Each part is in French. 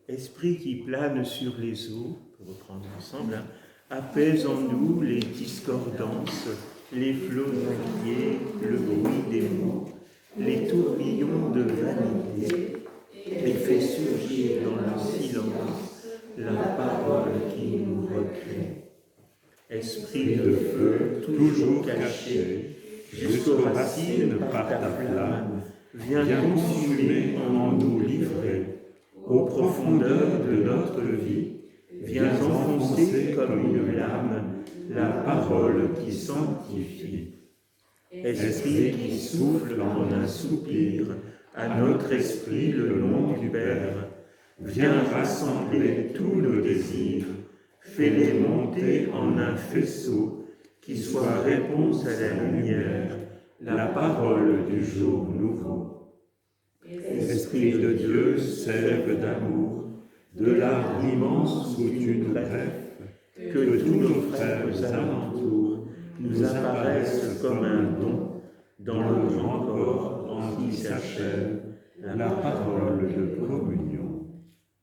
Esprit qui plane sur les eaux, pour reprendre ensemble, apaise en nous les discordances, les flots inquiets, le bruit des mots, les tourbillons de vanité, et fait surgir dans le silence la parole qui nous recrée. Esprit de feu, toujours caché, jusqu'aux racines par ta flamme, viens consumer en nous livrer. Aux profondeurs de notre vie, viens enfoncer comme une lame la parole qui sanctifie. Esprit qui souffle en un soupir à notre esprit le nom du Père, viens rassembler tous nos désirs, fais-les monter en un faisceau qui soit réponse à la lumière, la parole du jour nouveau. Esprit de Dieu, sève d'amour, de l'arbre immense où tu nous greffes, que tous nos frères alentours nous apparaissent comme un don dans le grand corps en qui s'achève la parole de communion.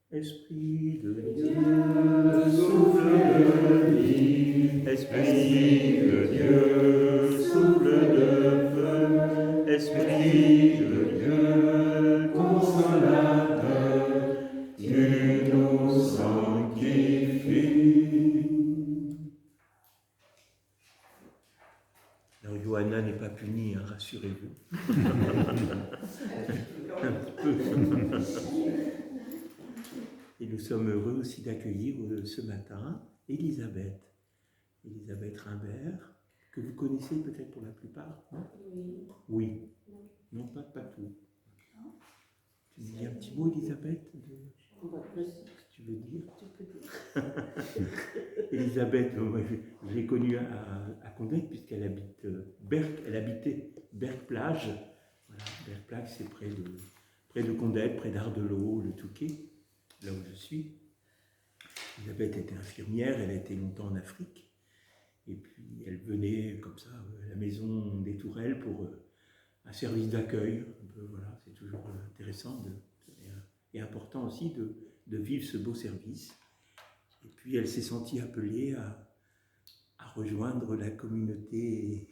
Esprit de Dieu, souffle de vie, Esprit de Dieu, souffle de feu, Esprit de Dieu, consolateur, tu nous sanctifies. Alors, Johanna n'est pas punie, hein, rassurez-vous. Un peu. Et nous sommes heureux aussi d'accueillir ce matin Elisabeth Rimbert, que vous connaissez peut-être pour la plupart, non ? Oui. Non, pas tout. Tu dis un petit mot, Elisabeth, de ce que tu veux dire. Elisabeth, moi, je l'ai connue à Condec, puisqu'elle habite elle habitait Berck-Plage. Voilà, Berck-Plage, c'est près de Condec, près d'Ardelot, le Touquet, là où je suis. Elisabeth était infirmière, elle a été longtemps en Afrique. Et puis elle venait comme ça à la maison des Tourelles pour un service d'accueil. Voilà, c'est toujours intéressant et important aussi de vivre ce beau service. Et puis elle s'est sentie appelée à rejoindre la communauté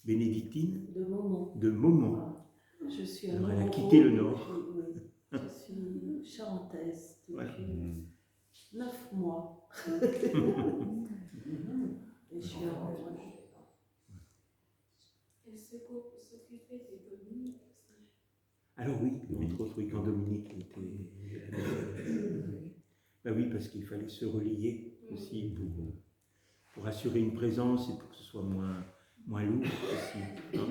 bénédictine de Maumont. Je suis alors elle a quitté le Nord. Oui, je suis charentaise depuis Voilà. 9 mois. Et je suis encouragée. Elle s'occupait des Dominiques aussi. Alors oui, entre autres, quand Dominique était... Ben oui, parce qu'il fallait se relier aussi pour assurer une présence et pour que ce soit moins lourd aussi, hein,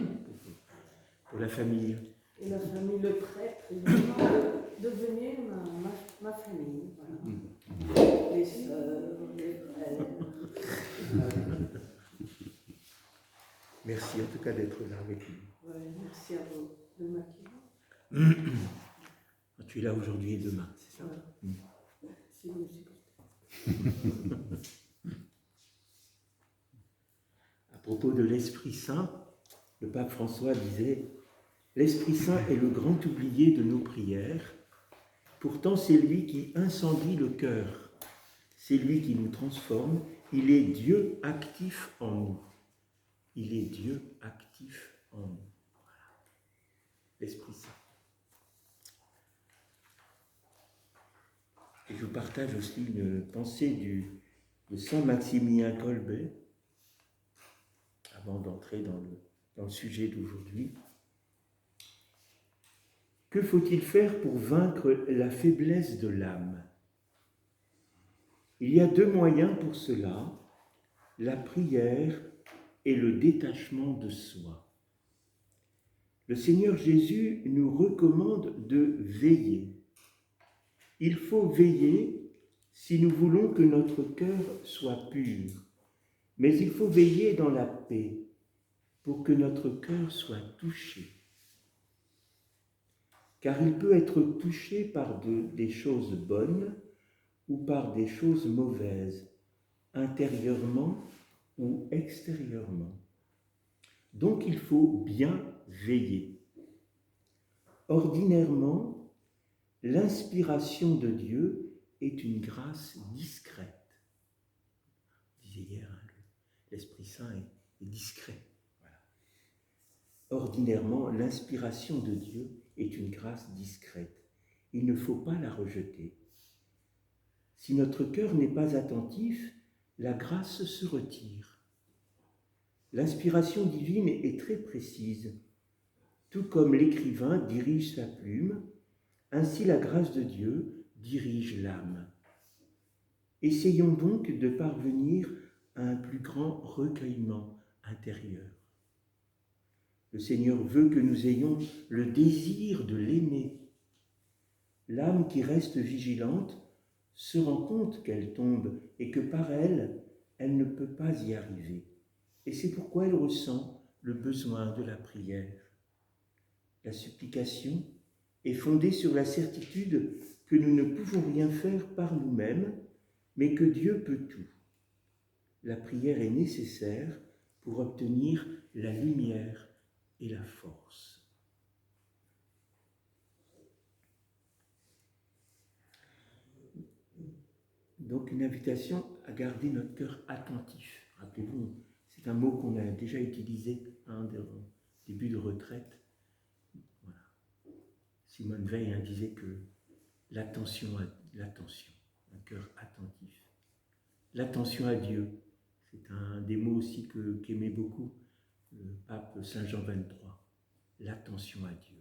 pour la famille. Et la famille, le prêtre, est vraiment devenu ma famille. Voilà. Les sœurs, les frères. Merci en tout cas d'être là avec nous. Ouais, merci à vous de m'accueillir. Tu es là aujourd'hui et demain, c'est ça? Ouais. Si vous me supportez. À propos de l'Esprit Saint, le pape François disait « L'Esprit Saint est le grand oublié de nos prières. Pourtant, c'est lui qui incendie le cœur. C'est lui qui nous transforme. Il est Dieu actif en nous. Il est Dieu actif en nous. » Voilà. L'Esprit Saint. Et je partage aussi une pensée de Saint Maximilien Kolbe, avant d'entrer dans le sujet d'aujourd'hui. Que faut-il faire pour vaincre la faiblesse de l'âme? Il y a 2 moyens pour cela, la prière et le détachement de soi. Le Seigneur Jésus nous recommande de veiller. Il faut veiller si nous voulons que notre cœur soit pur, mais il faut veiller dans la paix pour que notre cœur soit touché. Car il peut être touché par des choses bonnes ou par des choses mauvaises, intérieurement ou extérieurement. Donc il faut bien veiller. Ordinairement, l'inspiration de Dieu est une grâce discrète. Je disais hier, l'Esprit Saint est discret. Voilà. Ordinairement, l'inspiration de Dieu est une grâce discrète. Il ne faut pas la rejeter. Si notre cœur n'est pas attentif, la grâce se retire. L'inspiration divine est très précise. Tout comme l'écrivain dirige sa plume, ainsi la grâce de Dieu dirige l'âme. Essayons donc de parvenir à un plus grand recueillement intérieur. Le Seigneur veut que nous ayons le désir de l'aimer. L'âme qui reste vigilante se rend compte qu'elle tombe et que par elle, elle ne peut pas y arriver. Et c'est pourquoi elle ressent le besoin de la prière. La supplication est fondée sur la certitude que nous ne pouvons rien faire par nous-mêmes, mais que Dieu peut tout. La prière est nécessaire pour obtenir la lumière et la force. Donc une invitation à garder notre cœur attentif. Rappelez-vous, c'est un mot qu'on a déjà utilisé au début de retraite. Voilà. Simone Veil disait que l'attention, un cœur attentif. L'attention à Dieu, c'est un des mots aussi qu'aimait beaucoup le pape Saint Jean XXIII. L'attention à Dieu.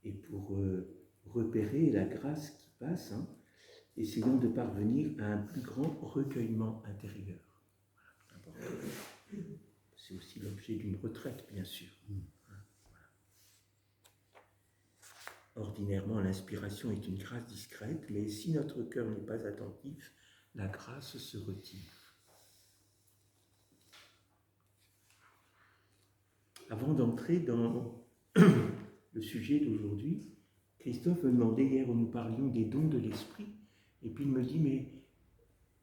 Et pour repérer la grâce qui passe, essayons de parvenir à un plus grand recueillement intérieur. Voilà, c'est aussi l'objet d'une retraite, bien sûr. Voilà. Ordinairement, l'inspiration est une grâce discrète, mais si notre cœur n'est pas attentif, la grâce se retire. Avant d'entrer dans le sujet d'aujourd'hui, Christophe me demandait hier où nous parlions des dons de l'esprit, et puis il me dit, mais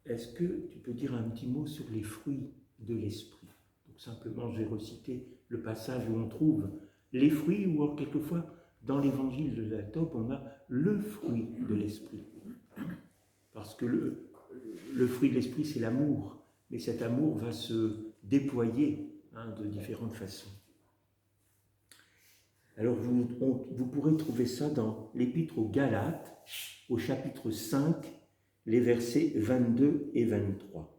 est-ce que tu peux dire un petit mot sur les fruits de l'esprit? Donc simplement, je vais reciter le passage où on trouve les fruits, ou quelquefois, dans l'évangile de Jacob, on a le fruit de l'esprit. Parce que le fruit de l'esprit, c'est l'amour, mais cet amour va se déployer de différentes façons. Alors vous pourrez trouver ça dans l'Épître aux Galates, au chapitre 5, les versets 22 et 23.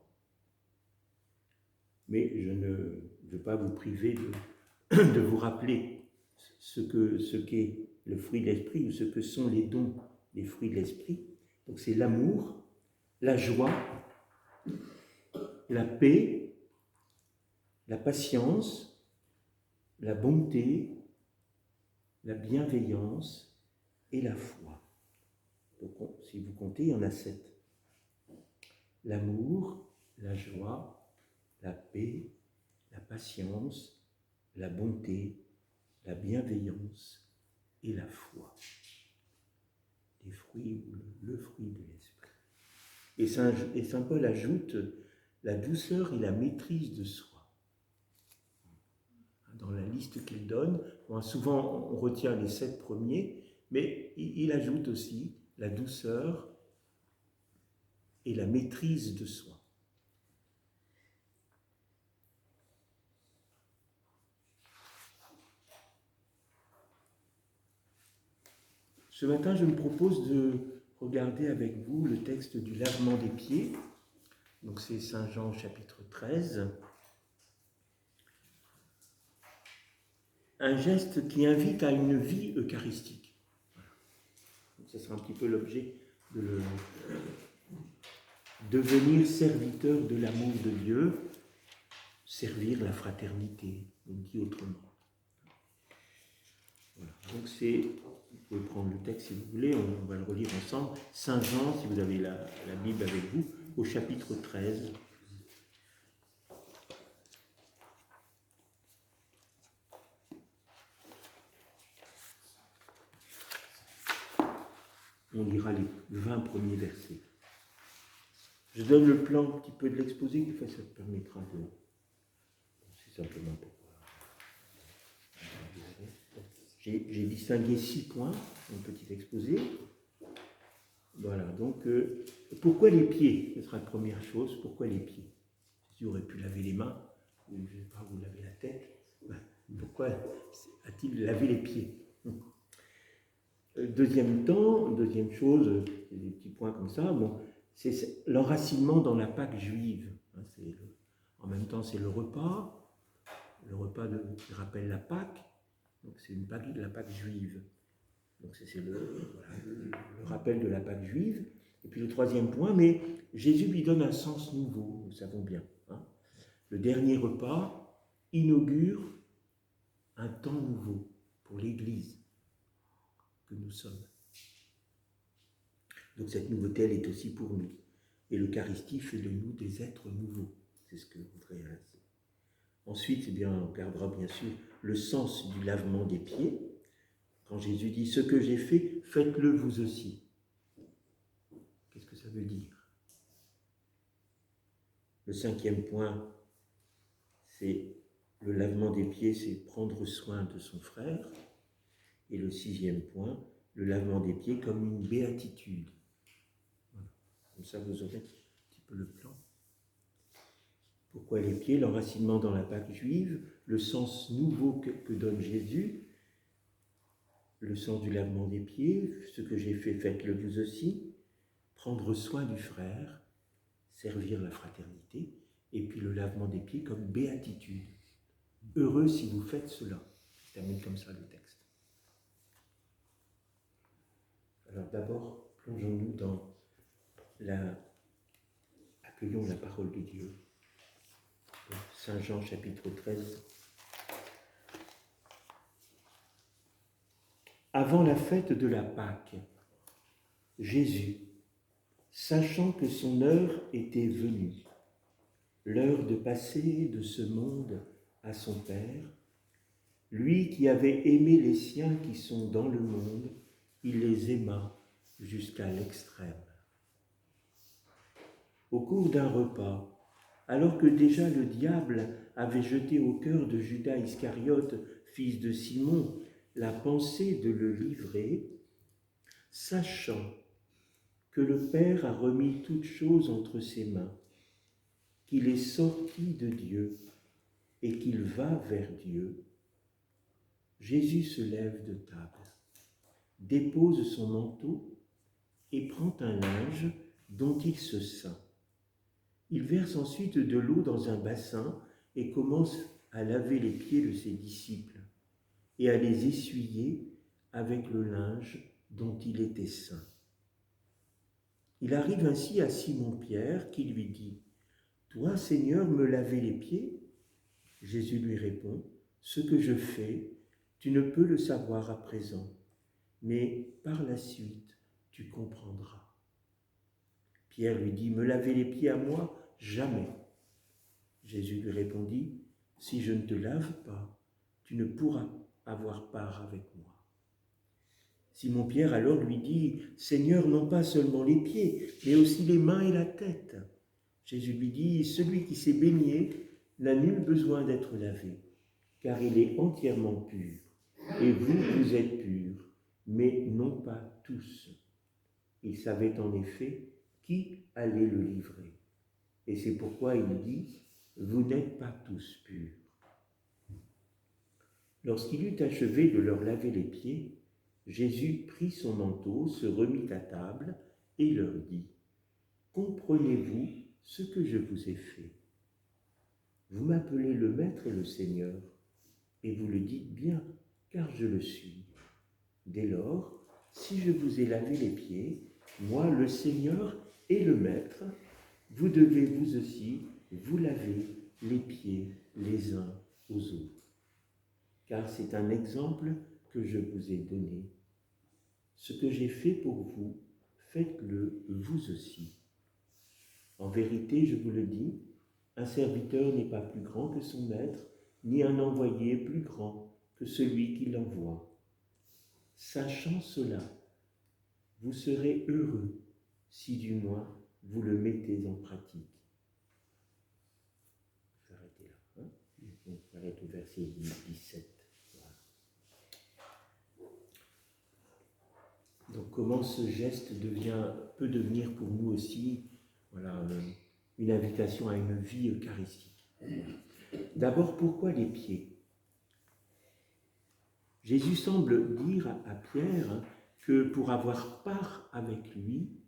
Mais je ne veux pas vous priver de vous rappeler ce qu'est le fruit de l'esprit, ou ce que sont les dons des fruits de l'esprit. Donc c'est l'amour, la joie, la paix, la patience, la bonté, la bienveillance et la foi. Donc, si vous comptez, il y en a 7. L'amour, la joie, la paix, la patience, la bonté, la bienveillance et la foi. Les fruits ou le fruit de l'esprit. Et Saint Paul ajoute la douceur et la maîtrise de soi. Dans la liste qu'il donne, souvent on retient les 7 premiers, mais il ajoute aussi la douceur et la maîtrise de soi. Ce matin, je me propose de regarder avec vous le texte du lavement des pieds. Donc c'est Saint Jean chapitre 13. Un geste qui invite à une vie eucharistique. Voilà. Donc, ce sera un petit peu l'objet de devenir serviteur de l'amour de Dieu, servir la fraternité, on dit autrement. Voilà. Donc c'est, vous pouvez prendre le texte si vous voulez, on va le relire ensemble. Saint Jean, si vous avez la Bible avec vous, au chapitre 13. On lira les 20 premiers versets. Je donne le plan un petit peu de l'exposé, des fois ça te permettra de... C'est simplement pour... J'ai distingué 6 points dans le petit exposé. Voilà, donc pourquoi les pieds? Ce sera la première chose, pourquoi les pieds? Jésus aurait pu laver les mains, ou je ne sais pas, vous laver la tête. Pourquoi a-t-il lavé les pieds? Deuxième chose, des petits points comme ça, bon, c'est l'enracinement dans la Pâque juive. En même temps, c'est le repas qui rappelle la Pâque, donc c'est la Pâque juive. Donc c'est le rappel de la Pâque juive. Et puis le troisième point, mais Jésus lui donne un sens nouveau, nous le savons bien. Le dernier repas inaugure un temps nouveau pour l'Église que nous sommes. Donc cette nouveauté, elle est aussi pour nous. Et l'Eucharistie fait de nous des êtres nouveaux. C'est ce que voudrait ainsi. Ensuite, on regardera bien sûr le sens du lavement des pieds. Quand Jésus dit « Ce que j'ai fait, faites-le vous aussi ». Qu'est-ce que ça veut dire? Le cinquième point, c'est le lavement des pieds, c'est prendre soin de son frère. Et le sixième point, le lavement des pieds comme une béatitude. Voilà. Comme ça, vous aurez un petit peu le plan. Pourquoi les pieds? L'enracinement dans la Pâque juive, le sens nouveau que donne Jésus, le sens du lavement des pieds, ce que j'ai fait, faites-le vous aussi, prendre soin du frère, servir la fraternité, et puis le lavement des pieds comme béatitude. Heureux si vous faites cela. Je termine comme ça le texte. Alors d'abord, plongeons-nous dans accueillons la parole de Dieu. Saint Jean chapitre 13. Avant la fête de la Pâque, Jésus, sachant que son heure était venue, l'heure de passer de ce monde à son Père, lui qui avait aimé les siens qui sont dans le monde, il les aima jusqu'à l'extrême. Au cours d'un repas, alors que déjà le diable avait jeté au cœur de Judas Iscariote, fils de Simon, la pensée de le livrer, sachant que le Père a remis toutes choses entre ses mains, qu'il est sorti de Dieu et qu'il va vers Dieu, Jésus se lève de table, dépose son manteau et prend un linge dont il se ceint. Il verse ensuite de l'eau dans un bassin et commence à laver les pieds de ses disciples et à les essuyer avec le linge dont il était ceint. Il arrive ainsi à Simon-Pierre qui lui dit « Toi, Seigneur, me laver les pieds ?» Jésus lui répond « Ce que je fais, tu ne peux le savoir à présent, mais par la suite, tu comprendras. » Pierre lui dit « Me laver les pieds à moi, jamais. » Jésus lui répondit « Si je ne te lave pas, tu ne pourras avoir part avec moi. » Simon-Pierre alors lui dit « Seigneur, non pas seulement les pieds, mais aussi les mains et la tête. » Jésus lui dit « Celui qui s'est baigné n'a nul besoin d'être lavé, car il est entièrement pur. Et vous êtes purs, mais non pas tous. » Il savait en effet qui allait le livrer. Et c'est pourquoi il dit « Vous n'êtes pas tous purs. » Lorsqu'il eut achevé de leur laver les pieds, Jésus prit son manteau, se remit à table et leur dit « Comprenez-vous ce que je vous ai fait? Vous m'appelez le Maître et le Seigneur, et vous le dites bien, car je le suis. Dès lors, si je vous ai lavé les pieds, moi, le Seigneur et le Maître, vous devez vous aussi vous laver les pieds les uns aux autres. Car c'est un exemple que je vous ai donné. Ce que j'ai fait pour vous, faites-le vous aussi. En vérité, je vous le dis, un serviteur n'est pas plus grand que son maître, ni un envoyé plus grand que celui qui l'envoie. Sachant cela, vous serez heureux si du moins vous le mettez en pratique. Je vais arrêter là. On s'arrête au verset 17. Voilà. Donc comment ce geste peut devenir pour nous aussi une invitation à une vie eucharistique. D'abord, pourquoi les pieds? Jésus semble dire à Pierre que pour avoir part avec lui,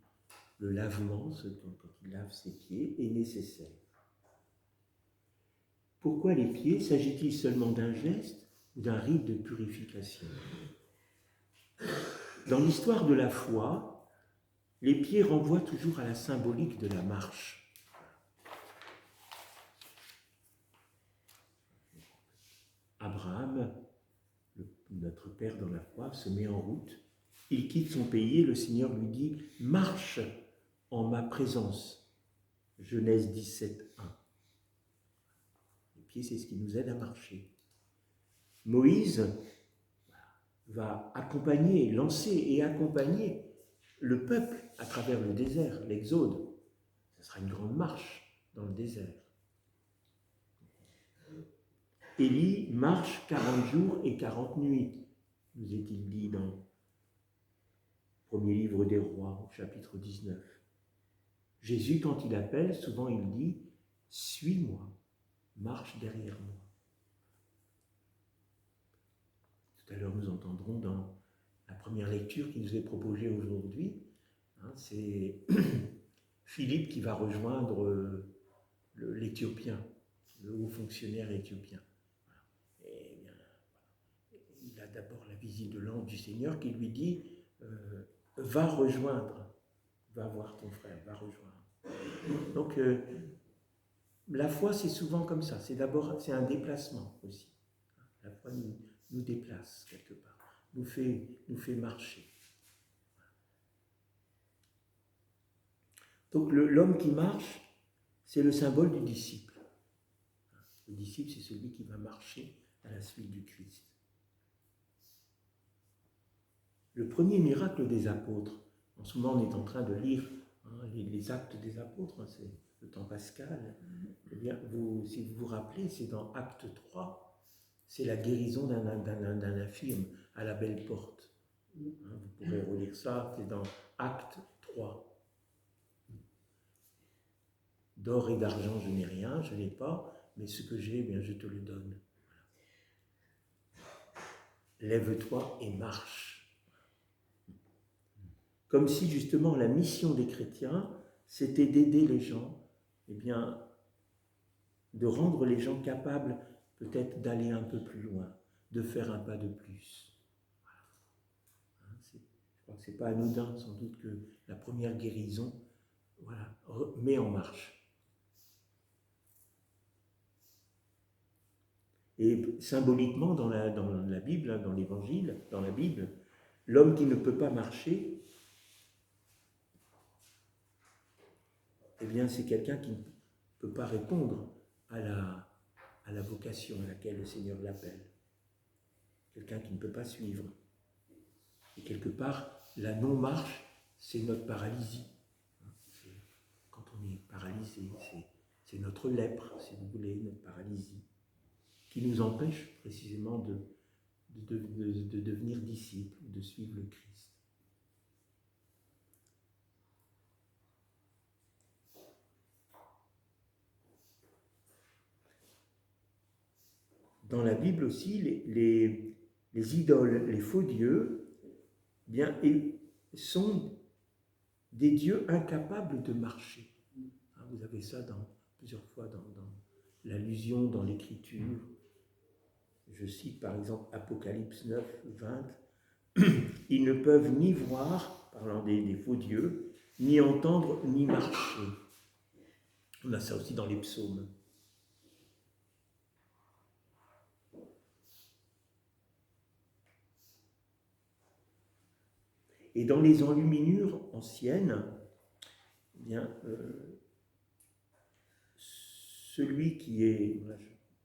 le lavement, quand il lave ses pieds, est nécessaire. Pourquoi les pieds? S'agit-il seulement d'un geste ou d'un rite de purification? Dans l'histoire de la foi, les pieds renvoient toujours à la symbolique de la marche. Abraham, notre père dans la foi, se met en route. Il quitte son pays et le Seigneur lui dit « Marche en ma présence ». Genèse 17, 1. Les pieds, c'est ce qui nous aide à marcher. Moïse va accompagner, lancer et accompagner le peuple à travers le désert, l'Exode. Ce sera une grande marche dans le désert. Élie marche 40 jours et 40 nuits, nous est-il dit dans le premier livre des rois, au chapitre 19. Jésus, quand il appelle, souvent il dit « Suis-moi, marche derrière moi ». Tout à l'heure, nous entendrons dans la première lecture qui nous est proposée aujourd'hui, c'est Philippe qui va rejoindre l'Éthiopien, le haut fonctionnaire éthiopien. Et bien, il a d'abord la visite de l'ange du Seigneur qui lui dit va rejoindre, va voir ton frère, va rejoindre. Donc la foi, c'est souvent comme ça. C'est un déplacement aussi. La foi nous déplace quelque part, nous fait marcher. Donc l'homme qui marche, c'est le symbole du disciple. Le disciple, c'est celui qui va marcher à la suite du Christ. Le premier miracle des apôtres, en ce moment on est en train de lire les actes des apôtres, c'est le temps pascal, eh bien, si vous vous rappelez, c'est dans Acte 3, c'est la guérison d'un infirme à la Belle Porte. Vous pourrez relire ça, c'est dans Acte 3. D'or et d'argent, je n'ai rien, je n'ai pas, mais ce que j'ai, eh bien, je te le donne. Lève-toi et marche. Comme si justement la mission des chrétiens, c'était d'aider les gens, eh bien, de rendre les gens capables peut-être d'aller un peu plus loin, de faire un pas de plus. Voilà. Je crois que ce n'est pas anodin, sans doute, que la première guérison met en marche. Et symboliquement, dans la Bible, dans l'Évangile, dans la Bible, l'homme qui ne peut pas marcher, eh bien, c'est quelqu'un qui ne peut pas répondre à la vocation à laquelle le Seigneur l'appelle. Quelqu'un qui ne peut pas suivre. Et quelque part, la non-marche, c'est notre paralysie. Quand on est paralysé, c'est notre lèpre, si vous voulez, notre paralysie, qui nous empêche précisément de devenir disciples, de suivre le Christ. Dans la Bible aussi, les idoles, les faux dieux, bien, sont des dieux incapables de marcher. Vous avez ça plusieurs fois dans l'allusion dans l'Écriture. Je cite par exemple Apocalypse 9, 20. Ils ne peuvent ni voir, parlant des faux dieux, ni entendre, ni marcher. On a ça aussi dans les psaumes. Et dans les enluminures anciennes, eh bien, celui qui est,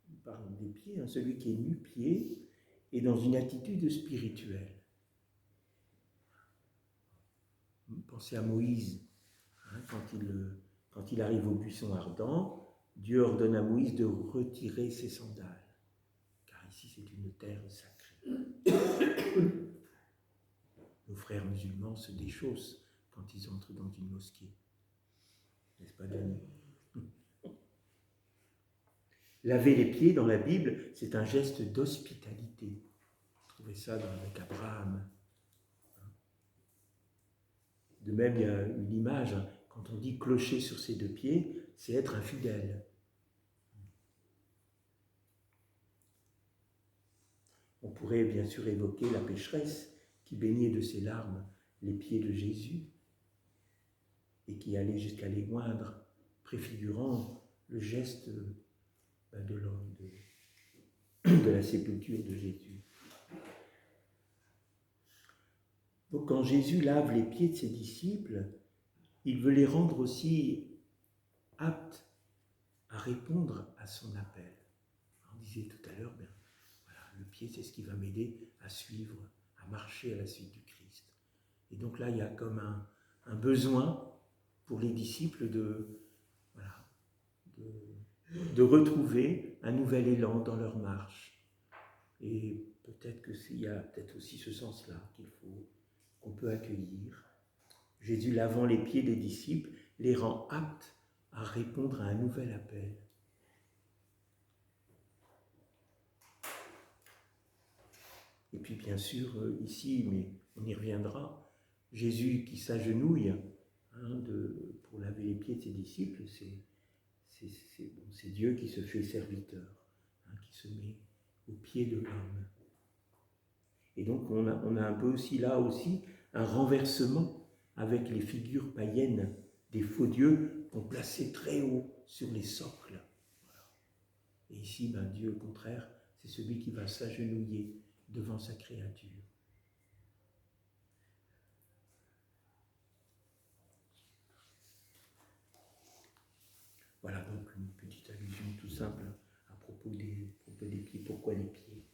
je parle des pieds, hein, celui qui est nu-pied est dans une attitude spirituelle. Pensez à Moïse, hein, quand il arrive au buisson ardent, Dieu ordonne à Moïse de retirer ses sandales, car ici c'est une terre sacrée. Nos frères musulmans se déchaussent quand ils entrent dans une mosquée. N'est-ce pas, Denis? Laver les pieds dans la Bible, c'est un geste d'hospitalité. Vous trouvez ça avec Abraham. De même, il y a une image, hein, quand on dit clocher sur ses deux pieds, c'est être infidèle. On pourrait bien sûr évoquer la pécheresse qui baignait de ses larmes les pieds de Jésus et qui allait jusqu'à les moindre, préfigurant le geste de la sépulture de Jésus. Donc quand Jésus lave les pieds de ses disciples, il veut les rendre aussi aptes à répondre à son appel. On disait tout à l'heure, voilà, le pied c'est ce qui va m'aider à suivre, à marcher à la suite du Christ. Et donc là, il y a comme un besoin pour les disciples de retrouver un nouvel élan dans leur marche. Et peut-être qu'il y a peut-être aussi ce sens-là qu'on peut accueillir. Jésus lavant les pieds des disciples les rend aptes à répondre à un nouvel appel. Et puis bien sûr, ici, mais on y reviendra, Jésus qui s'agenouille pour laver les pieds de ses disciples, c'est Dieu qui se fait serviteur, qui se met au pied de l'homme. Et donc on a un peu aussi là aussi un renversement avec les figures païennes des faux dieux qu'on plaçait très haut sur les socles. Voilà. Et ici, Dieu au contraire, c'est celui qui va s'agenouiller devant sa créature. Voilà donc une petite allusion tout simple à propos des pieds. Pourquoi les pieds?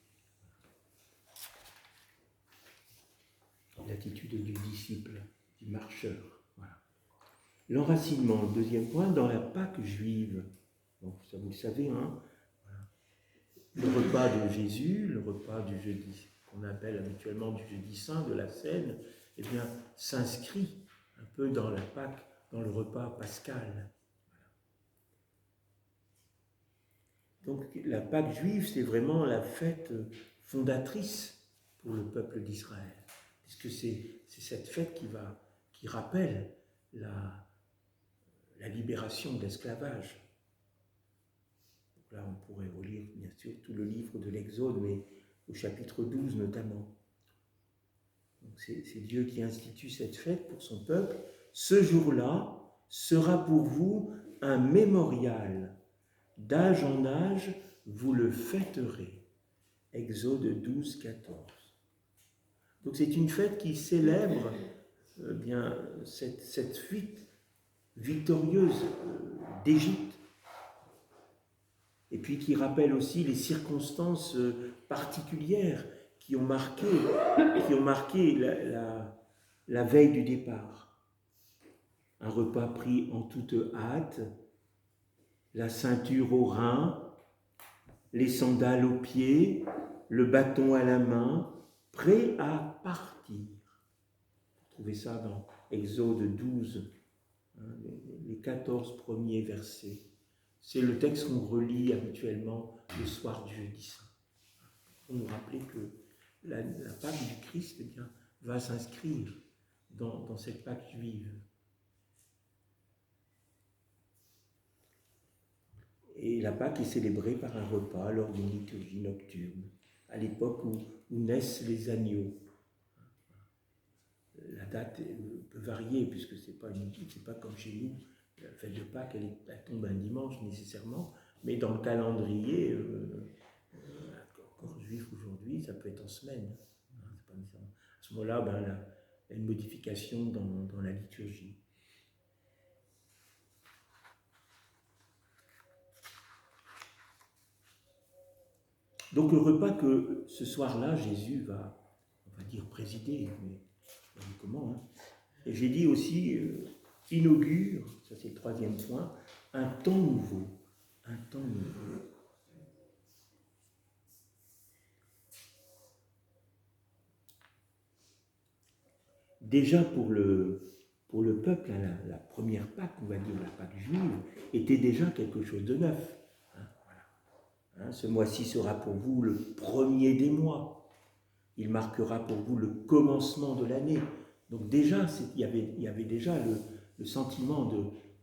L'attitude du disciple, du marcheur. Voilà. L'enracinement, le deuxième point, dans la Pâque juive. Donc ça vous le savez, hein, voilà. Le repas de Jésus, le repas du jeudi, qu'on appelle habituellement du jeudi saint, de la Cène, eh bien, s'inscrit un peu dans la Pâque, dans le repas pascal. Donc la Pâque juive, c'est vraiment la fête fondatrice pour le peuple d'Israël, puisque c'est cette fête qui rappelle la libération de l'esclavage. Là, on pourrait relire bien sûr tout le livre de l'Exode, mais au chapitre 12 notamment. C'est Dieu qui institue cette fête pour son peuple. Ce jour-là sera pour vous un mémorial. D'âge en âge, vous le fêterez. Exode 12, 14. Donc c'est une fête qui célèbre cette fuite victorieuse d'Égypte, et puis qui rappelle aussi les circonstances particulières qui ont marqué la veille du départ. Un repas pris en toute hâte, la ceinture aux reins, les sandales aux pieds, le bâton à la main, prêt à partir. Vous trouvez ça dans Exode 12, les 14 premiers versets. C'est le texte qu'on relit habituellement le soir du jeudi saint. Pour nous rappeler que la Pâque du Christ va s'inscrire dans cette Pâque juive. Et la Pâque est célébrée par un repas lors d'une liturgie nocturne, à l'époque où naissent les agneaux. La date peut varier, puisque c'est pas comme chez nous, La fête de Pâques, elle tombe un dimanche nécessairement, mais dans le calendrier, encore juif aujourd'hui, ça peut être en semaine. Hein, c'est pas nécessairement. À ce moment-là, il y a une modification dans la liturgie. Donc le repas que ce soir-là, Jésus va, on va dire, présider, mais je ne sais pas comment. Hein. Et j'ai dit aussi, inaugure, ça c'est le troisième point, un temps nouveau. Un temps nouveau. Déjà pour le peuple, hein, la première Pâque, on va dire la Pâque juive, était déjà quelque chose de neuf. Hein, voilà. Hein, ce mois-ci sera pour vous le premier des mois. Il marquera pour vous le commencement de l'année. Donc déjà, il y avait déjà le sentiment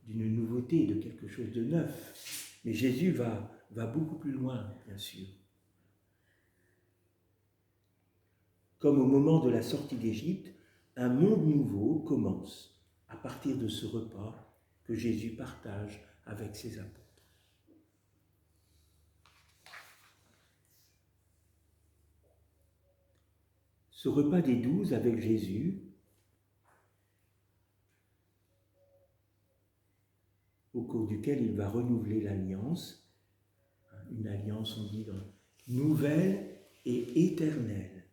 d'une nouveauté, de quelque chose de neuf. Mais Jésus va beaucoup plus loin, bien sûr. Comme au moment de la sortie d'Égypte, un monde nouveau commence à partir de ce repas que Jésus partage avec ses apôtres. Ce repas des 12 avec Jésus, au cours duquel il va renouveler l'alliance, une alliance, on dit, nouvelle et éternelle.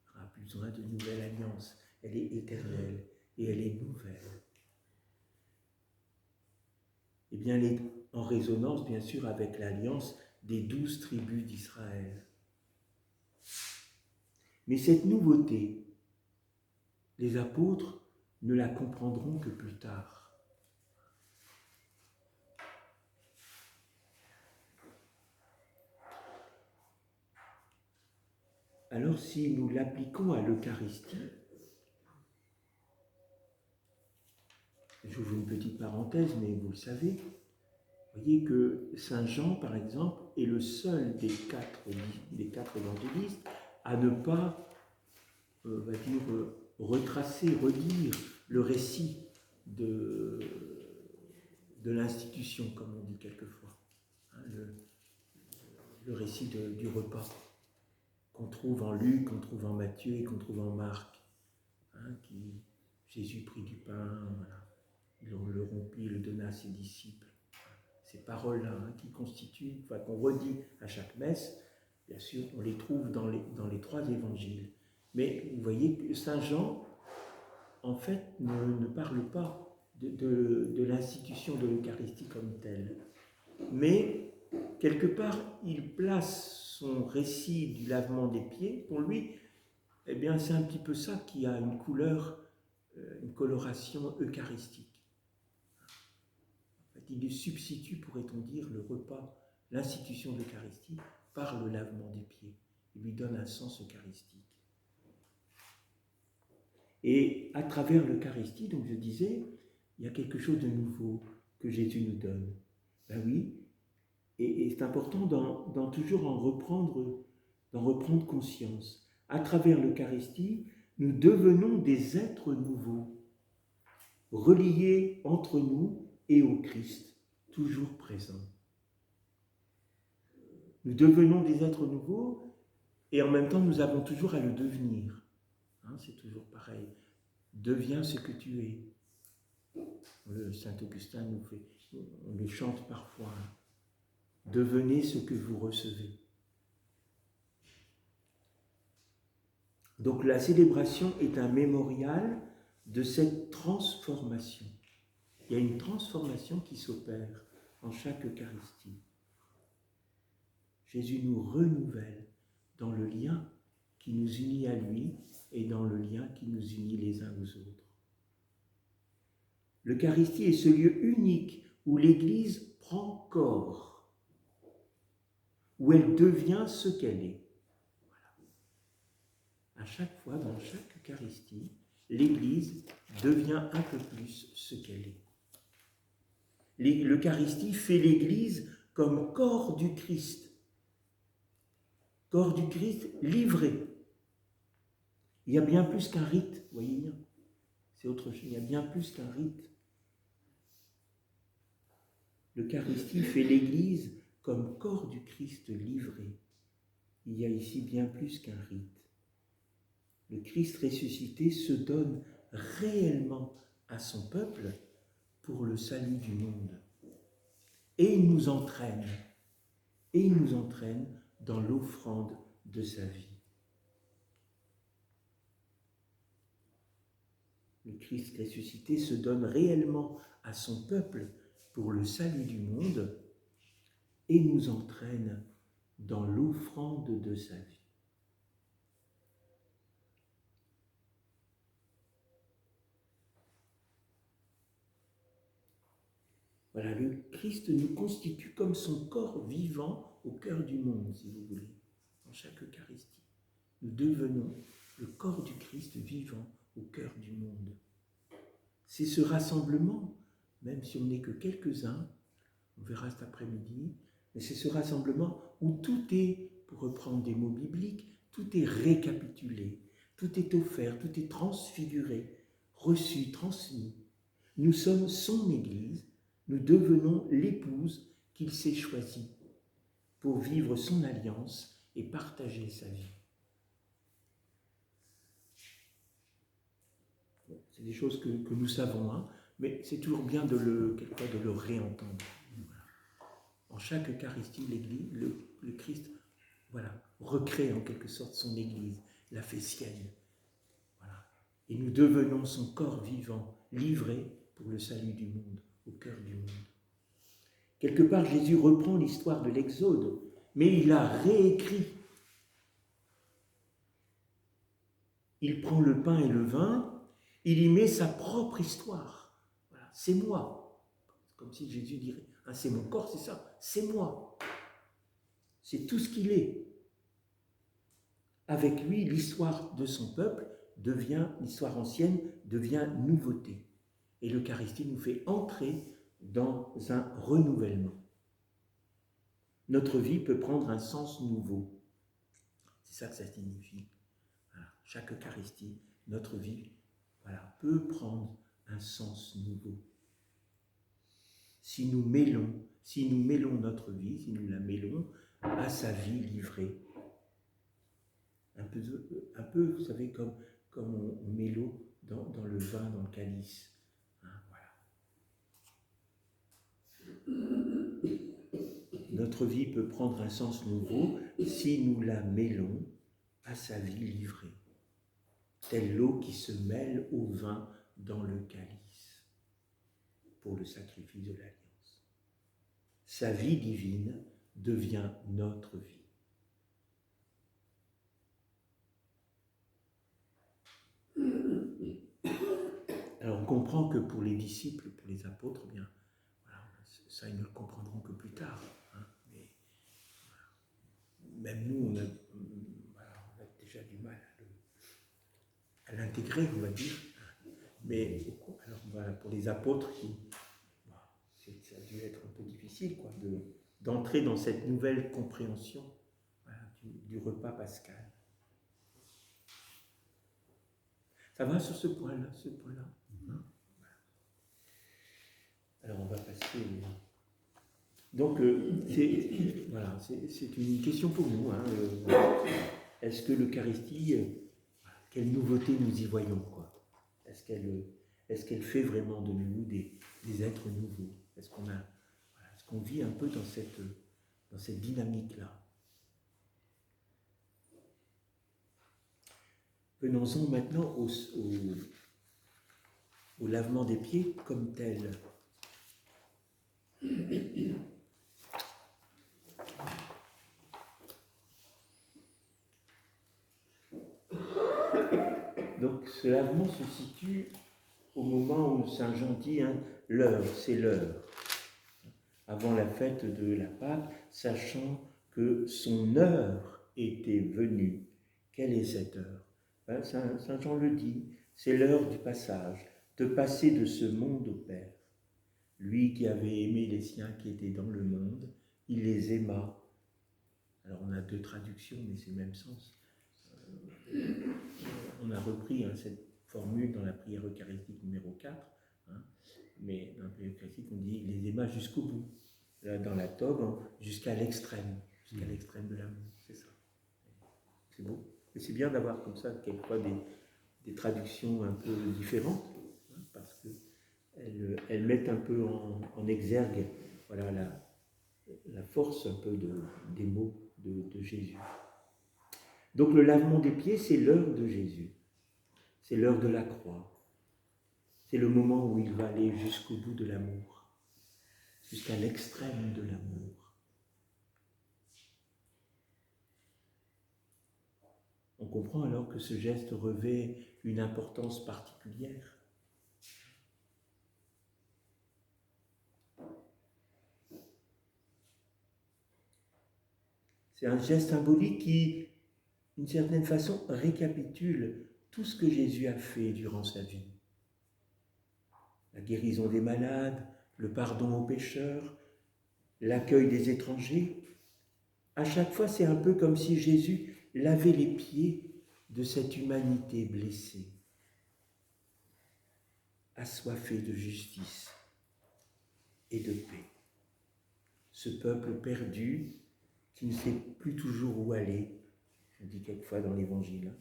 Il n'y aura plus besoin de nouvelle alliance, elle est éternelle et elle est nouvelle. Eh bien, elle est en résonance, bien sûr, avec l'alliance des 12 tribus d'Israël. Mais cette nouveauté, les apôtres ne la comprendront que plus tard. Alors si nous l'appliquons à l'Eucharistie, j'ouvre une petite parenthèse, mais vous le savez, voyez que Saint Jean, par exemple, est le seul des quatre évangélistes à ne pas, retracer, redire le récit de l'institution, comme on dit quelquefois, hein, le récit du repas qu'on trouve en Luc, qu'on trouve en Matthieu et qu'on trouve en Marc. Hein, Jésus prit du pain, voilà, il le rompit, le donna à ses disciples. Ces paroles-là, hein, qui constituent, qu'on redit à chaque messe, bien sûr, on les trouve dans les 3 évangiles. Mais vous voyez que Saint Jean, en fait, ne parle pas de l'institution de l'Eucharistie comme telle. Mais, quelque part, il place son récit du lavement des pieds, pour lui, eh bien, c'est un petit peu ça qui a une couleur, une coloration eucharistique. En fait, il substitue, pourrait-on dire, le repas, l'institution de l'Eucharistie, par le lavement des pieds. Il lui donne un sens eucharistique. Et à travers l'Eucharistie, donc je disais, il y a quelque chose de nouveau que Jésus nous donne. Ben oui, et c'est important d'en toujours en reprendre conscience. À travers l'Eucharistie, nous devenons des êtres nouveaux, reliés entre nous et au Christ, toujours présent. Nous devenons des êtres nouveaux et en même temps nous avons toujours à le devenir. Hein, c'est toujours pareil. Deviens ce que tu es. Le Saint Augustin on le chante parfois. Devenez ce que vous recevez. Donc la célébration est un mémorial de cette transformation. Il y a une transformation qui s'opère en chaque Eucharistie. Jésus nous renouvelle dans le lien qui nous unit à lui et dans le lien qui nous unit les uns aux autres. L'Eucharistie est ce lieu unique où l'Église prend corps, où elle devient ce qu'elle est. À chaque fois, dans chaque Eucharistie, l'Église devient un peu plus ce qu'elle est. L'Eucharistie fait l'Église comme corps du Christ livré. Il y a bien plus qu'un rite, voyez bien. C'est autre chose, il y a bien plus qu'un rite. L'Eucharistie fait l'Église comme corps du Christ livré. Il y a ici bien plus qu'un rite. Le Christ ressuscité se donne réellement à son peuple pour le salut du monde. Et il nous entraîne dans l'offrande de sa vie. Le Christ ressuscité se donne réellement à son peuple pour le salut du monde et nous entraîne dans l'offrande de sa vie. Voilà, le Christ nous constitue comme son corps vivant au cœur du monde, si vous voulez, dans chaque Eucharistie. Nous devenons le corps du Christ vivant au cœur du monde. C'est ce rassemblement, même si on n'est que quelques-uns, on verra cet après-midi, mais c'est ce rassemblement où tout est, pour reprendre des mots bibliques, tout est récapitulé, tout est offert, tout est transfiguré, reçu, transmis. Nous sommes son Église, nous devenons l'épouse qu'il s'est choisie pour vivre son alliance et partager sa vie. C'est des choses que nous savons, hein, mais c'est toujours bien quelquefois de le réentendre. Voilà. En chaque Eucharistie, l'Église, le Christ, recrée en quelque sorte son Église, la fait sienne. Voilà. Et nous devenons son corps vivant, livré pour le salut du monde, au cœur du monde. Quelque part, Jésus reprend l'histoire de l'Exode, mais il a réécrit. Il prend le pain et le vin, il y met sa propre histoire. Voilà, c'est moi. Comme si Jésus dirait, ah, c'est mon corps, c'est ça, c'est moi. C'est tout ce qu'il est. Avec lui, l'histoire de son peuple l'histoire ancienne devient nouveauté. Et l'Eucharistie nous fait entrer dans un renouvellement. Notre vie peut prendre un sens nouveau. C'est ça que ça signifie. Voilà. Chaque Eucharistie, notre vie, peut prendre un sens nouveau. Si nous mêlons notre vie, si nous la mêlons à sa vie livrée, un peu, vous savez, comme on met l'eau dans le vin, dans le calice. Notre vie peut prendre un sens nouveau si nous la mêlons à sa vie livrée, telle l'eau qui se mêle au vin dans le calice pour le sacrifice de l'alliance. Sa vie divine devient notre vie. Alors on comprend que pour les disciples, pour les apôtres, bien, ça ils ne le comprendront que plus tard. Hein, mais même nous, on a déjà du mal à l'intégrer, on va dire. Mais alors, pour les apôtres, ça a dû être un peu difficile d'entrer dans cette nouvelle compréhension du repas pascal. Ça va sur ce point-là, hein? Alors on va passer. Donc c'est une question pour nous. Hein, est-ce que l'Eucharistie, quelle nouveauté nous y voyons, quoi? Est-ce qu'elle fait vraiment de nous des êtres nouveaux? Est-ce qu'on vit un peu dans cette dynamique-là? Venons-en maintenant au lavement des pieds comme tel. Donc ce lavement se situe au moment où Saint Jean dit l'heure, c'est l'heure. Avant la fête de la Pâque, sachant que son heure était venue. Quelle est cette heure? Saint Jean le dit, c'est l'heure du passage, de passer de ce monde au Père. Lui qui avait aimé les siens qui étaient dans le monde, il les aima. Alors on a deux traductions, mais c'est le même sens. On a repris cette formule dans la prière eucharistique numéro 4. mais dans le période classique, on dit il les aima jusqu'au bout. Là, dans la Tobe, jusqu'à l'extrême de l'amour, c'est ça. C'est beau. Et c'est bien d'avoir comme ça, quelquefois, des traductions un peu différentes, hein, parce qu'elles mettent un peu en exergue voilà, la force un peu des mots de Jésus. Donc le lavement des pieds, c'est l'heure de Jésus. C'est l'heure de la croix. C'est le moment où il va aller jusqu'au bout de l'amour, jusqu'à l'extrême de l'amour. On comprend alors que ce geste revêt une importance particulière. C'est un geste symbolique qui, d'une certaine façon, récapitule tout ce que Jésus a fait durant sa vie. La guérison des malades, le pardon aux pécheurs, l'accueil des étrangers. À chaque fois, c'est un peu comme si Jésus lavait les pieds de cette humanité blessée, assoiffée de justice et de paix. Ce peuple perdu qui ne sait plus toujours où aller, on dit quelquefois dans l'Évangile,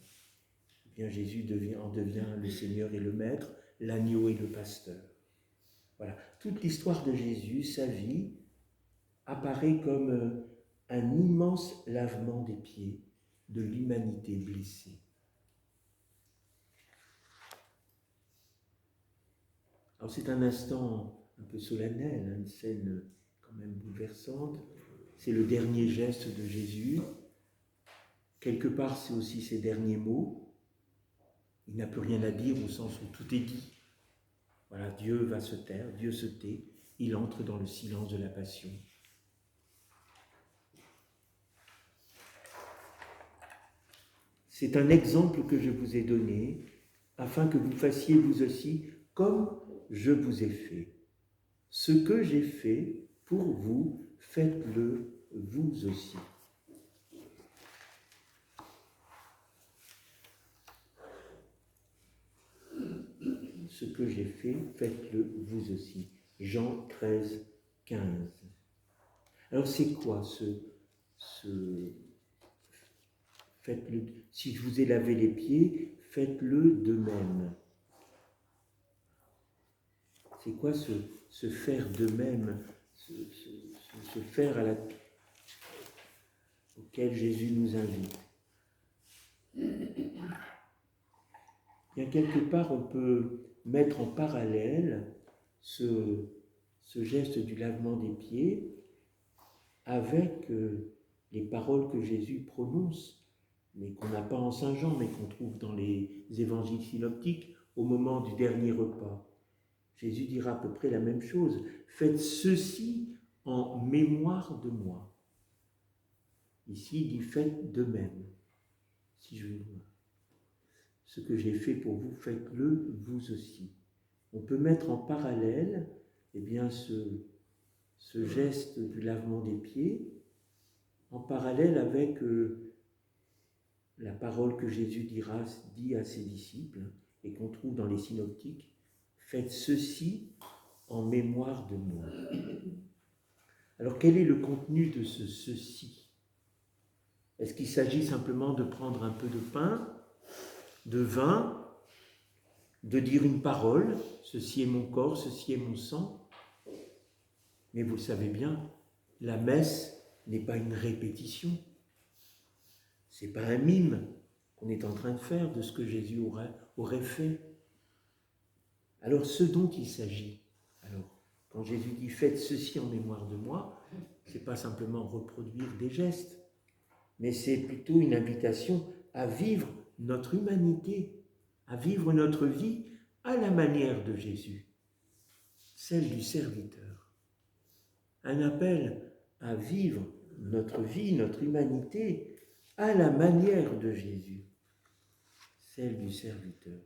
eh bien Jésus en devient le Seigneur et le Maître, l'agneau et le pasteur. Voilà, toute l'histoire de Jésus, sa vie, apparaît comme un immense lavement des pieds de l'humanité blessée. Alors c'est un instant un peu solennel, une scène quand même bouleversante. C'est le dernier geste de Jésus. Quelque part, c'est aussi ses derniers mots. Il n'a plus rien à dire au sens où tout est dit. Voilà, Dieu va se taire, Dieu se tait. Il entre dans le silence de la passion. C'est un exemple que je vous ai donné afin que vous fassiez vous aussi comme je vous ai fait. Ce que j'ai fait pour vous, faites-le vous aussi. Ce que j'ai fait, faites-le vous aussi. Jean 13, 15. Alors c'est quoi faites-le, si je vous ai lavé les pieds, faites-le de même. C'est quoi se faire de même, se faire auquel Jésus nous invite? Bien, quelque part, on peut mettre en parallèle ce geste du lavement des pieds avec les paroles que Jésus prononce, mais qu'on n'a pas en Saint Jean, mais qu'on trouve dans les évangiles synoptiques au moment du dernier repas. Jésus dira à peu près la même chose. Faites ceci en mémoire de moi. Ici, il dit faites de même. Si je ce que j'ai fait pour vous, faites-le vous aussi. On peut mettre en parallèle bien, ce geste du lavement des pieds, en parallèle avec la parole que Jésus dit à ses disciples et qu'on trouve dans les synoptiques. Faites ceci en mémoire de moi. Alors quel est le contenu de ce ceci? Est-ce qu'il s'agit simplement de prendre un peu de pain, de vin, de dire une parole, ceci est mon corps, ceci est mon sang? Mais vous le savez bien, la messe n'est pas une répétition. Ce n'est pas un mime qu'on est en train de faire de ce que Jésus aurait fait. Alors ce dont il s'agit, quand Jésus dit « faites ceci en mémoire de moi », ce n'est pas simplement reproduire des gestes, mais c'est plutôt une invitation à vivre notre humanité, à vivre notre vie à la manière de Jésus, celle du serviteur. Un appel à vivre notre vie, notre humanité à la manière de Jésus, celle du serviteur.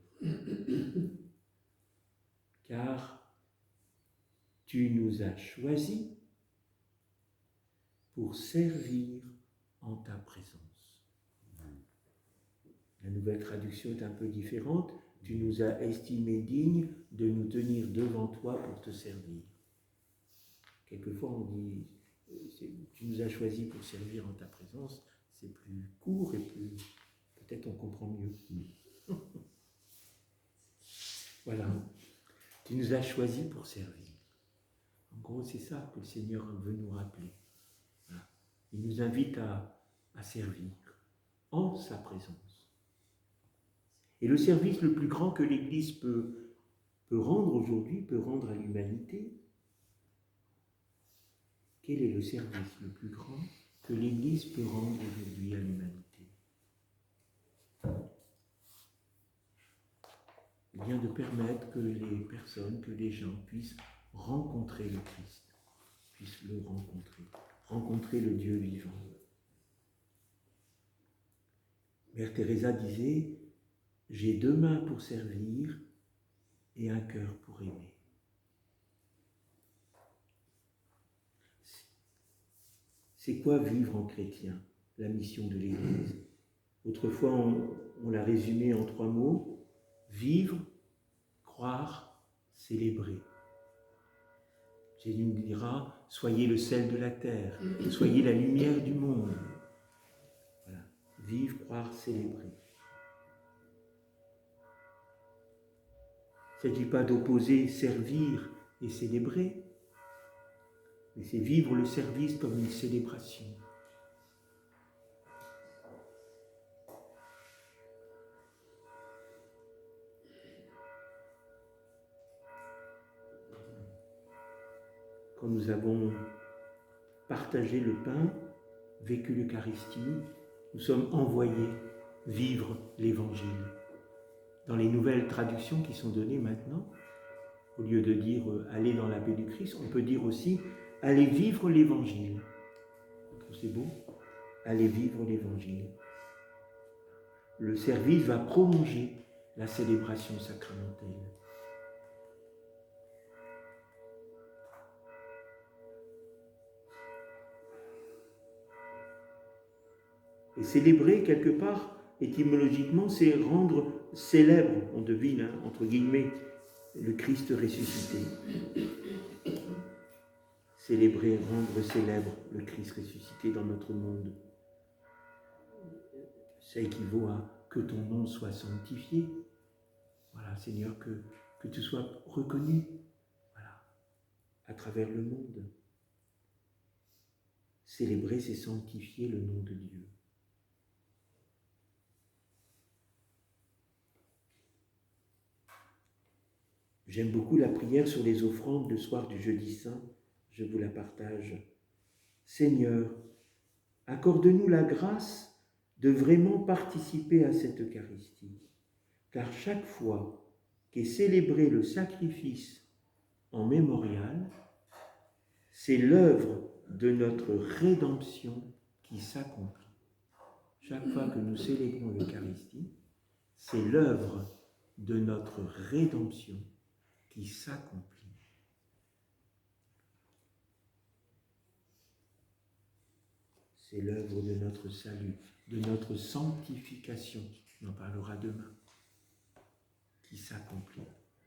Car tu nous as choisis pour servir en ta présence. La nouvelle traduction est un peu différente. tu nous as estimés dignes de nous tenir devant toi pour te servir. Quelquefois on dit, tu nous as choisis pour servir en ta présence, c'est plus court et plus... Peut-être on comprend mieux. Voilà, tu nous as choisis pour servir. En gros, c'est ça que le Seigneur veut nous rappeler. Voilà. Il nous invite à servir en sa présence. Et le service le plus grand que l'Église peut rendre aujourd'hui, peut rendre à l'humanité, quel est le service le plus grand que l'Église peut rendre aujourd'hui à l'humanité? Eh bien, de permettre que les personnes, que les gens puissent rencontrer le Christ, puissent le rencontrer le Dieu vivant. Mère Teresa disait, « J'ai 2 mains pour servir et un cœur pour aimer. » C'est quoi vivre en chrétien, la mission de l'Église? Autrefois, on l'a résumé en 3 mots, vivre, croire, célébrer. Jésus nous dira, soyez le sel de la terre, soyez la lumière du monde. Voilà, vivre, croire, célébrer. Il ne s'agit pas d'opposer servir et célébrer, mais c'est vivre le service comme une célébration. Quand nous avons partagé le pain, vécu l'Eucharistie, nous sommes envoyés vivre l'Évangile. Dans les nouvelles traductions qui sont données maintenant, au lieu de dire « allez dans la paix du Christ », on peut dire aussi « allez vivre l'Évangile ». C'est beau, allez vivre l'Évangile. Le service va prolonger la célébration sacramentelle. Et célébrer, quelque part, étymologiquement, c'est rendre célèbre, on devine, entre guillemets, le Christ ressuscité. Célébrer, rendre célèbre le Christ ressuscité dans notre monde. Ça équivaut à que ton nom soit sanctifié. Voilà, Seigneur, que tu sois reconnu, voilà, à travers le monde. Célébrer, c'est sanctifier le nom de Dieu. J'aime beaucoup la prière sur les offrandes le soir du jeudi saint. Je vous la partage. Seigneur, accorde-nous la grâce de vraiment participer à cette Eucharistie, car chaque fois qu'est célébré le sacrifice en mémorial, c'est l'œuvre de notre rédemption qui s'accomplit. Chaque fois que nous célébrons l'Eucharistie, c'est l'œuvre de notre rédemption qui s'accomplit. C'est l'œuvre de notre salut, de notre sanctification, on en parlera demain, qui s'accomplit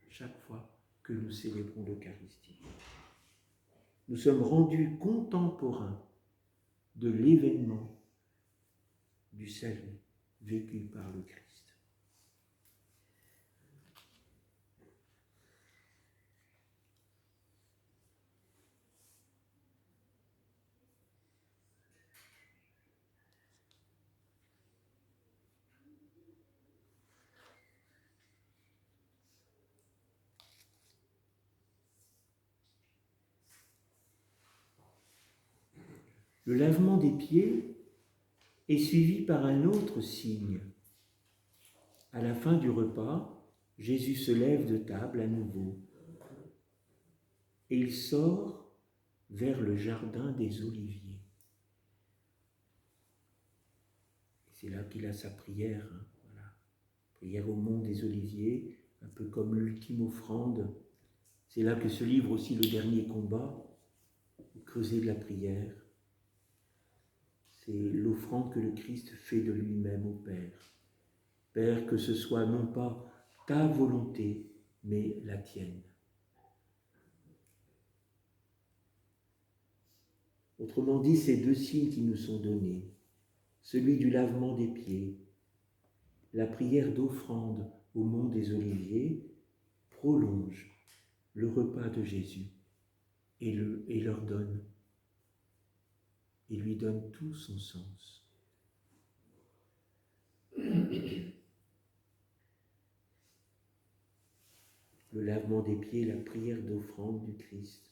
chaque fois que nous célébrons l'Eucharistie. Nous sommes rendus contemporains de l'événement du salut vécu par le Christ. Le lavement des pieds est suivi par un autre signe. À la fin du repas, Jésus se lève de table à nouveau et il sort vers le jardin des Oliviers. C'est là qu'il a sa prière, voilà. Prière au mont des Oliviers, un peu comme l'ultime offrande. C'est là que se livre aussi le dernier combat, le creuset de la prière. C'est l'offrande que le Christ fait de lui-même au Père. Père, que ce soit non pas ta volonté, mais la tienne. Autrement dit, ces deux signes qui nous sont donnés, celui du lavement des pieds, la prière d'offrande au mont des Oliviers, prolongent le repas de Jésus et leur donne, et lui donne tout son sens. Le lavement des pieds, la prière d'offrande du Christ.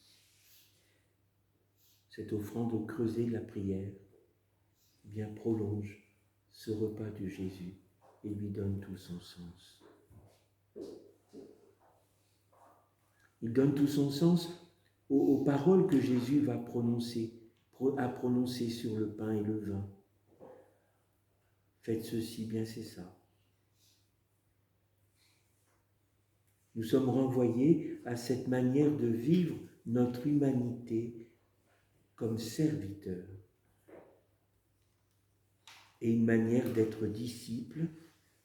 Cette offrande au creuset de la prière, eh bien prolonge ce repas de Jésus et lui donne tout son sens. Il donne tout son sens aux paroles que Jésus a prononcées sur le pain et le vin. Faites ceci, bien c'est ça. Nous sommes renvoyés à cette manière de vivre notre humanité comme serviteurs et une manière d'être disciples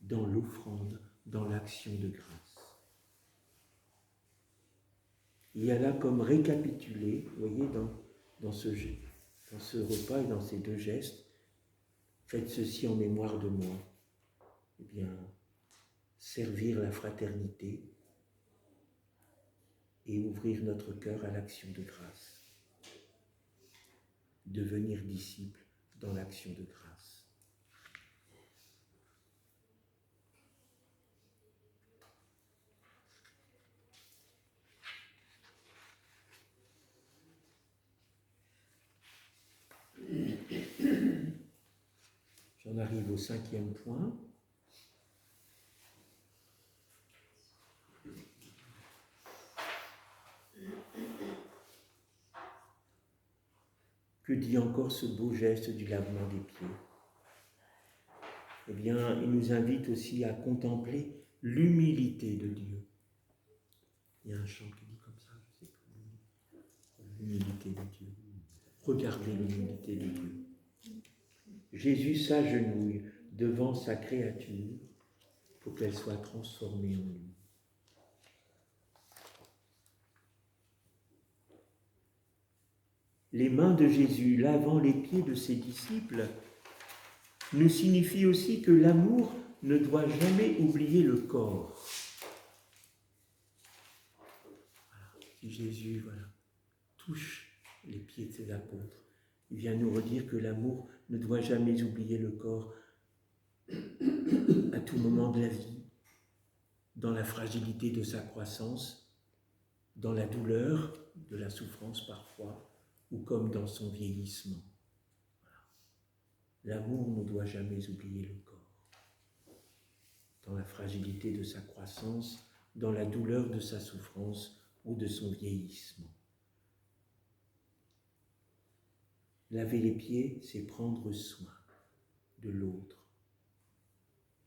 dans l'offrande, dans l'action de grâce. Il y a là comme récapitulé, vous voyez, dans ce repas et dans ces deux gestes, faites ceci en mémoire de moi. Eh bien, servir la fraternité et ouvrir notre cœur à l'action de grâce. Devenir disciple dans l'action de grâce. J'en arrive au 5e point. Que dit encore ce beau geste du lavement des pieds? Eh bien, il nous invite aussi à contempler l'humilité de Dieu. Il y a un chant qui dit comme ça, je ne sais plus. L'humilité de Dieu. Regardez l'humilité de Dieu. Jésus s'agenouille devant sa créature pour qu'elle soit transformée en lui. Les mains de Jésus lavant les pieds de ses disciples nous signifient aussi que l'amour ne doit jamais oublier le corps. Voilà. Si Jésus touche les pieds de ses apôtres, il vient nous redire que l'amour ne doit jamais oublier le corps à tout moment de la vie, dans la fragilité de sa croissance, dans la douleur de la souffrance parfois, ou comme dans son vieillissement. Voilà. L'amour ne doit jamais oublier le corps, dans la fragilité de sa croissance, dans la douleur de sa souffrance ou de son vieillissement. Laver les pieds, c'est prendre soin de l'autre,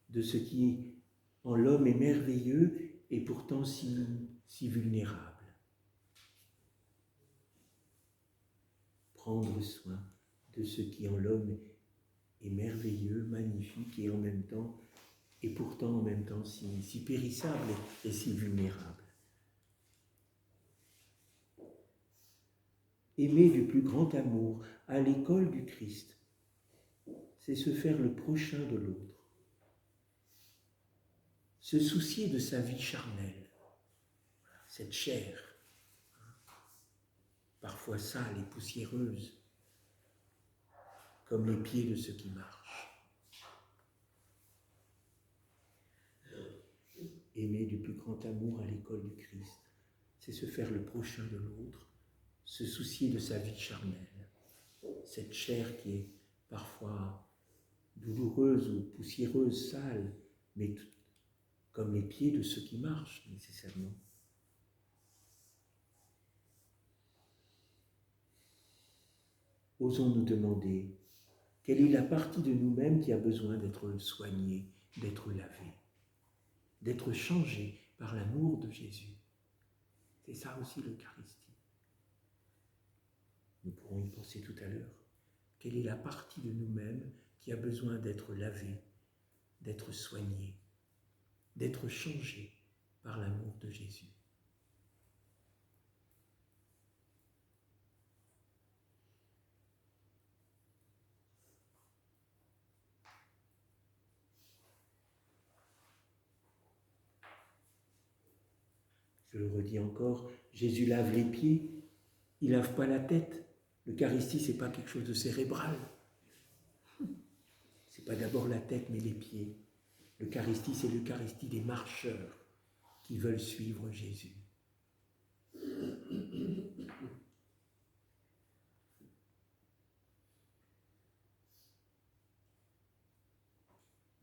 de ce qui en l'homme est merveilleux et pourtant si vulnérable. Prendre soin de ce qui en l'homme est merveilleux, magnifique et pourtant en même temps si périssable et si vulnérable. Aimer du plus grand amour à l'école du Christ, c'est se faire le prochain de l'autre. Se soucier de sa vie charnelle, cette chair, parfois sale et poussiéreuse, comme les pieds de ceux qui marchent. Aimer du plus grand amour à l'école du Christ, c'est se faire le prochain de l'autre, se soucier de sa vie charnelle, cette chair qui est parfois douloureuse ou poussiéreuse, sale, mais comme les pieds de ceux qui marchent nécessairement. Osons nous demander quelle est la partie de nous-mêmes qui a besoin d'être soignée, d'être lavée, d'être changée par l'amour de Jésus. C'est ça aussi l'Eucharistie. Nous pourrons y penser tout à l'heure. Quelle est la partie de nous-mêmes qui a besoin d'être lavée, d'être soignée, d'être changée par l'amour de Jésus. Je le redis encore, Jésus lave les pieds, il lave pas la tête. L'Eucharistie, c'est pas quelque chose de cérébral. C'est pas d'abord la tête, mais les pieds. L'Eucharistie, c'est l'Eucharistie des marcheurs qui veulent suivre Jésus.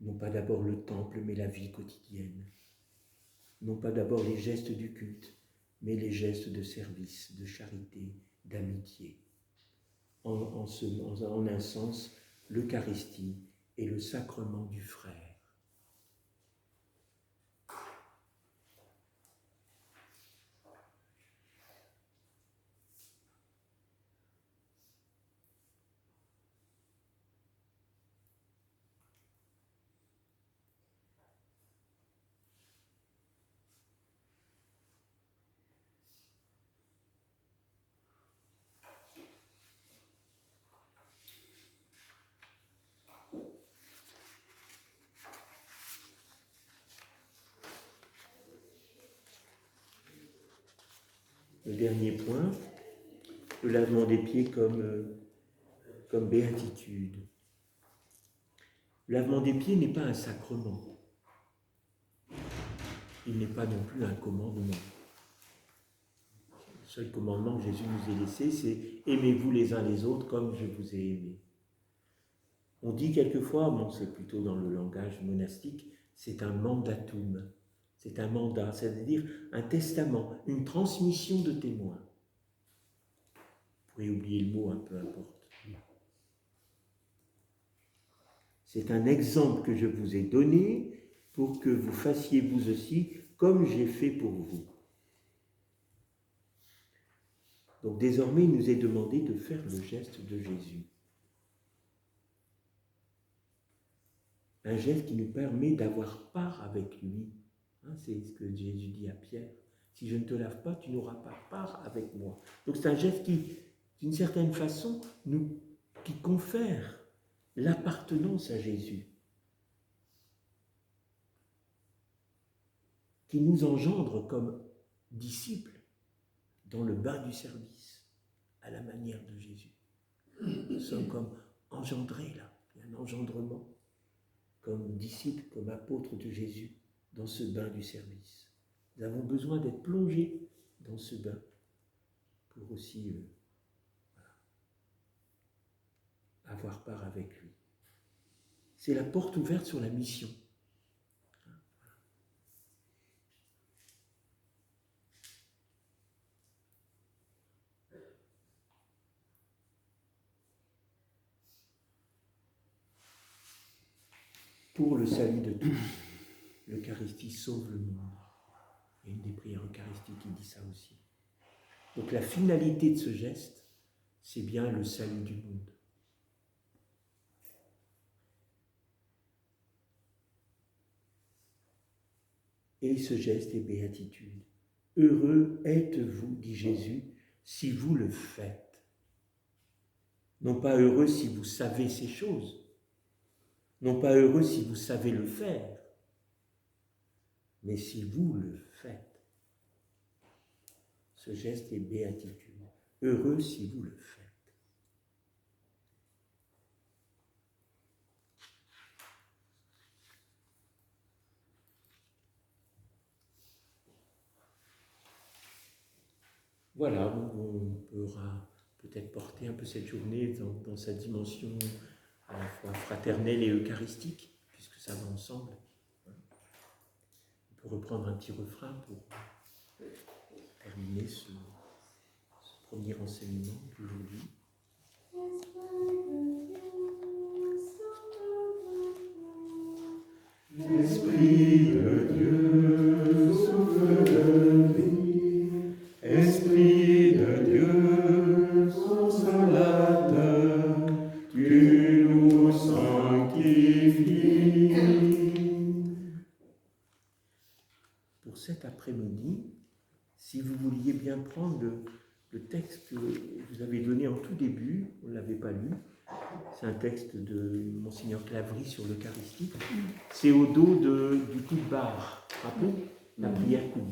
Non pas d'abord le temple, mais la vie quotidienne. Non pas d'abord les gestes du culte, mais les gestes de service, de charité, d'amitié. En un sens, l'Eucharistie est le sacrement du frère. Le dernier point, le lavement des pieds comme béatitude. Le lavement des pieds n'est pas un sacrement. Il n'est pas non plus un commandement. Le seul commandement que Jésus nous ait laissé, c'est « Aimez-vous les uns les autres comme je vous ai aimés ». On dit quelquefois, bon, c'est plutôt dans le langage monastique, c'est un mandatum. C'est un mandat, c'est-à-dire un testament, une transmission de témoins. Vous pourrez oublier le mot, peu importe. C'est un exemple que je vous ai donné pour que vous fassiez vous aussi comme j'ai fait pour vous. Donc désormais, il nous est demandé de faire le geste de Jésus. Un geste qui nous permet d'avoir part avec lui. C'est ce que Jésus dit à Pierre. Si je ne te lave pas, tu n'auras pas part avec moi. Donc c'est un geste qui, d'une certaine façon, qui confère l'appartenance à Jésus, qui nous engendre comme disciples dans le bain du service, à la manière de Jésus. Nous sommes comme engendrés là, il y a un engendrement, comme disciples, comme apôtres de Jésus, dans ce bain du service. Nous avons besoin d'être plongés dans ce bain pour aussi avoir part avec lui. C'est la porte ouverte sur la mission. Pour le salut de tous, l'Eucharistie sauve le monde. Il y a une des prières eucharistiques qui dit ça aussi. Donc la finalité de ce geste, c'est bien le salut du monde. Et ce geste est béatitude. Heureux êtes-vous, dit Jésus, si vous le faites. Non pas heureux si vous savez ces choses, non pas heureux si vous savez le faire, mais si vous le faites. Ce geste est béatitude. Heureux si vous le faites. Voilà, on pourra peut-être porter un peu cette journée dans sa dimension à la fois fraternelle et eucharistique, puisque ça va ensemble. On peut reprendre un petit refrain pour terminer ce premier enseignement d'aujourd'hui. Esprit de Dieu, souffle de vie, Esprit de Dieu, consolateur, tu nous sanctifies. Pour cet après le texte que vous avez donné en tout début, on ne l'avait pas lu. C'est un texte de Monseigneur Clavry sur l'Eucharistie. C'est au dos du coup de barre. Rappelez la prière coup de barre.